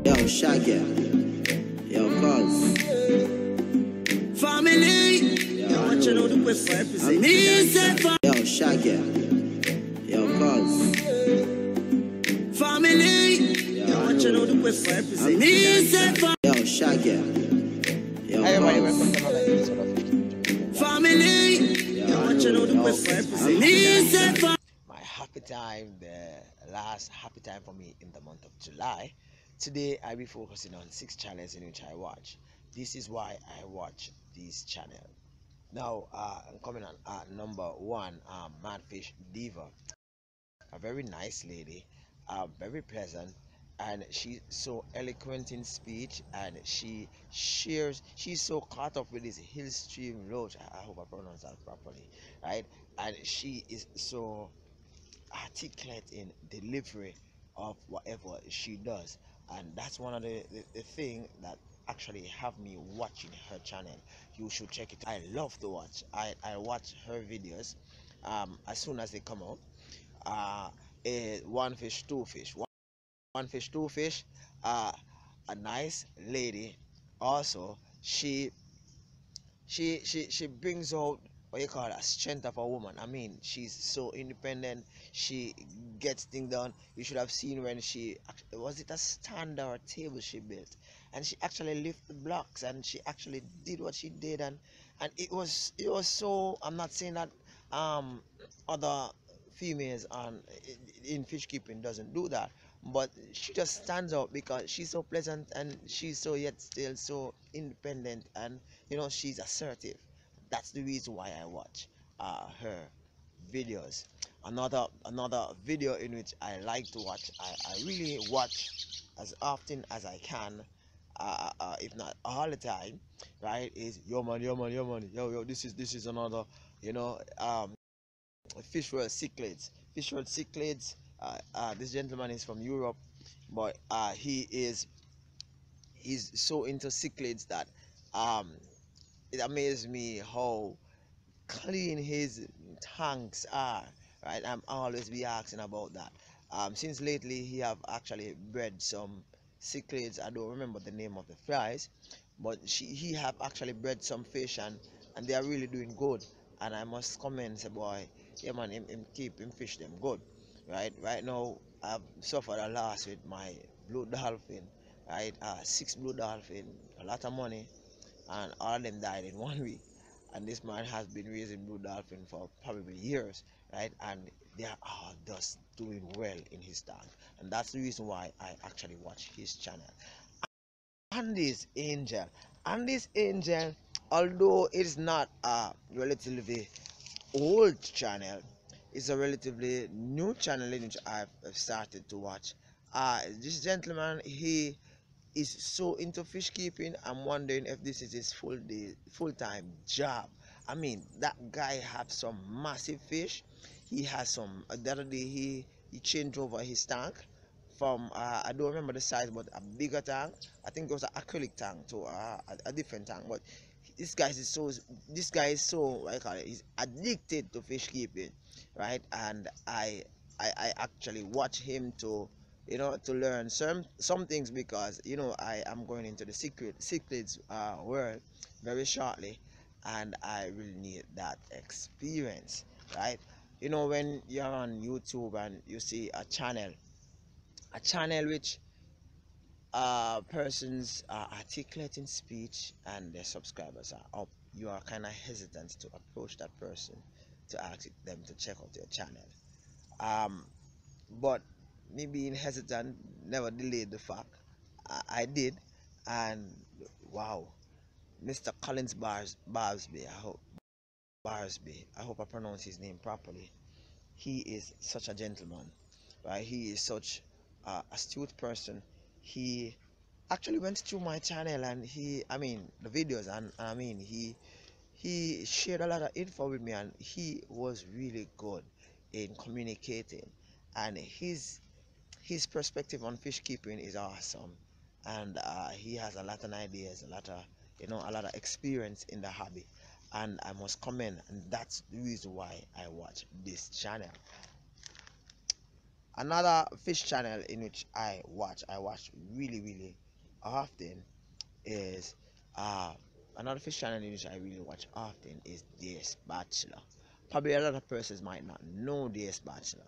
Yo, Shaggy. Yo, Cuz. Family. Yo, watching out the quest for episode. Yo, Shaggy. Yo, Cuz. Family. Yo, watching out the quest for episode. Yo, Shaggy. Yo, Hi everybody, Cuz. welcome to another episode of Jamaica Why. Family. Yo, watching out the quest for episode. My happy time, the last happy time for me in the month of July. Today I'll be focusing on 6 channels in which I watch. This is why I watch this channel. Now I'm coming on number one, Madfish Diva, a very nice lady, very pleasant, and she's so eloquent in speech, and she's so caught up with this hill stream roach. I hope I pronounce that properly, right? And she is so articulate in delivery of whatever she does, and that's one of the thing that actually have me watching her channel. You should check it. I love to watch. I watch her videos as soon as they come out. uh One fish, two fish, one fish, two fish. A nice lady. Also, she brings out what you call a strength of a woman. I mean, she's so independent. She gets things done. You should have seen when was it a stand or a table she built, and she actually lifted blocks, and she actually did what she did, and it was so. I'm not saying that other females in fish keeping doesn't do that, but she just stands out because she's so pleasant, and she's so yet still so independent, and she's assertive. That's the reason why I watch her videos. Another video in which I like to watch, I really watch as often as I can, if not all the time, right? Is yo man, yo man, yo man, yo. This is another, you know um fish world cichlids. Fish world cichlids. This gentleman is from Europe, but he's so into cichlids that um it amazes me how clean his tanks are, right? I'm always be asking about that. Since lately he have actually bred some cichlids. I don't remember the name of the flies, but he have actually bred some fish, and they are really doing good. And I must comment, say boy, yeah man, him keep him fish them good, right now I've suffered a loss with my blue dolphin, right? 6 blue dolphin, a lot of money, and all of them died in 1 week. And this man has been raising blue dolphin for probably years, right? And they are all just doing well in his tank, and that's the reason why I actually watch his channel. Andy's Angel. Andy's Angel, although it's not a relatively old channel, it's a relatively new channel in which I've started to watch. This gentleman, he is so into fish keeping. I'm wondering if this is his full-time job. I mean, that guy have some massive fish. He has some. The other day he changed over his tank from I don't remember the size, but a bigger tank. I think it was an acrylic tank to a different tank. But this guy is so, what I call it, he's addicted to fish keeping, right? And I actually watch him to learn some things, because I am going into the secrets world very shortly, and I really need that experience, right? When you're on YouTube and you see a channel which persons are articulating speech and their subscribers are up, you are kind of hesitant to approach that person to ask them to check out your channel. um but me being hesitant never delayed the fact. I did, and wow, Mr. Collins Barsby, I hope I pronounce his name properly. He is such a gentleman, right? He is such astute person. He actually went through my channel, and I mean, the videos, and I mean, he shared a lot of info with me, and he was really good in communicating, and his perspective on fish keeping is awesome, and he has a lot of ideas, a lot of experience in the hobby, and I must commend, and that's the reason why I watch this channel. Another fish channel in which I watch really often is another fish channel in which I really watch often is DS Bachelor. Probably a lot of persons might not know DS Bachelor,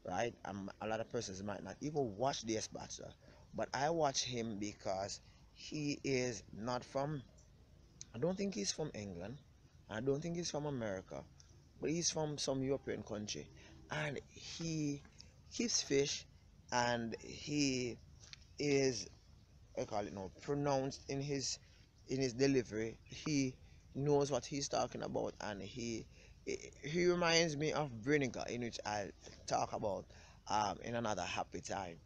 right? A lot of persons might not even watch DS Bachelor, but I watch him because he is not from. I don't think he's from England. I don't think he's from America, but he's from some European country, and he keeps fish, and he is, I call it now, pronounced in his delivery. He knows what he's talking about, and he reminds me of Brinica, in which I'll talk about in another happy time,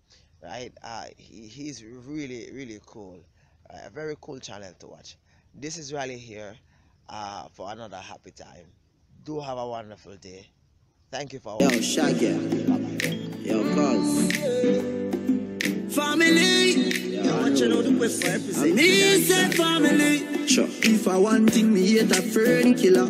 right? He's really cool, a very cool channel to watch. This is Raleigh here for another happy time. Do have a wonderful day. Thank you for Yo, watching. Shaggy. Yo, cuz. Family. Yo, You're watching all the quest for episode. Me say family. Sure. If I want thing, me hate a friend killer.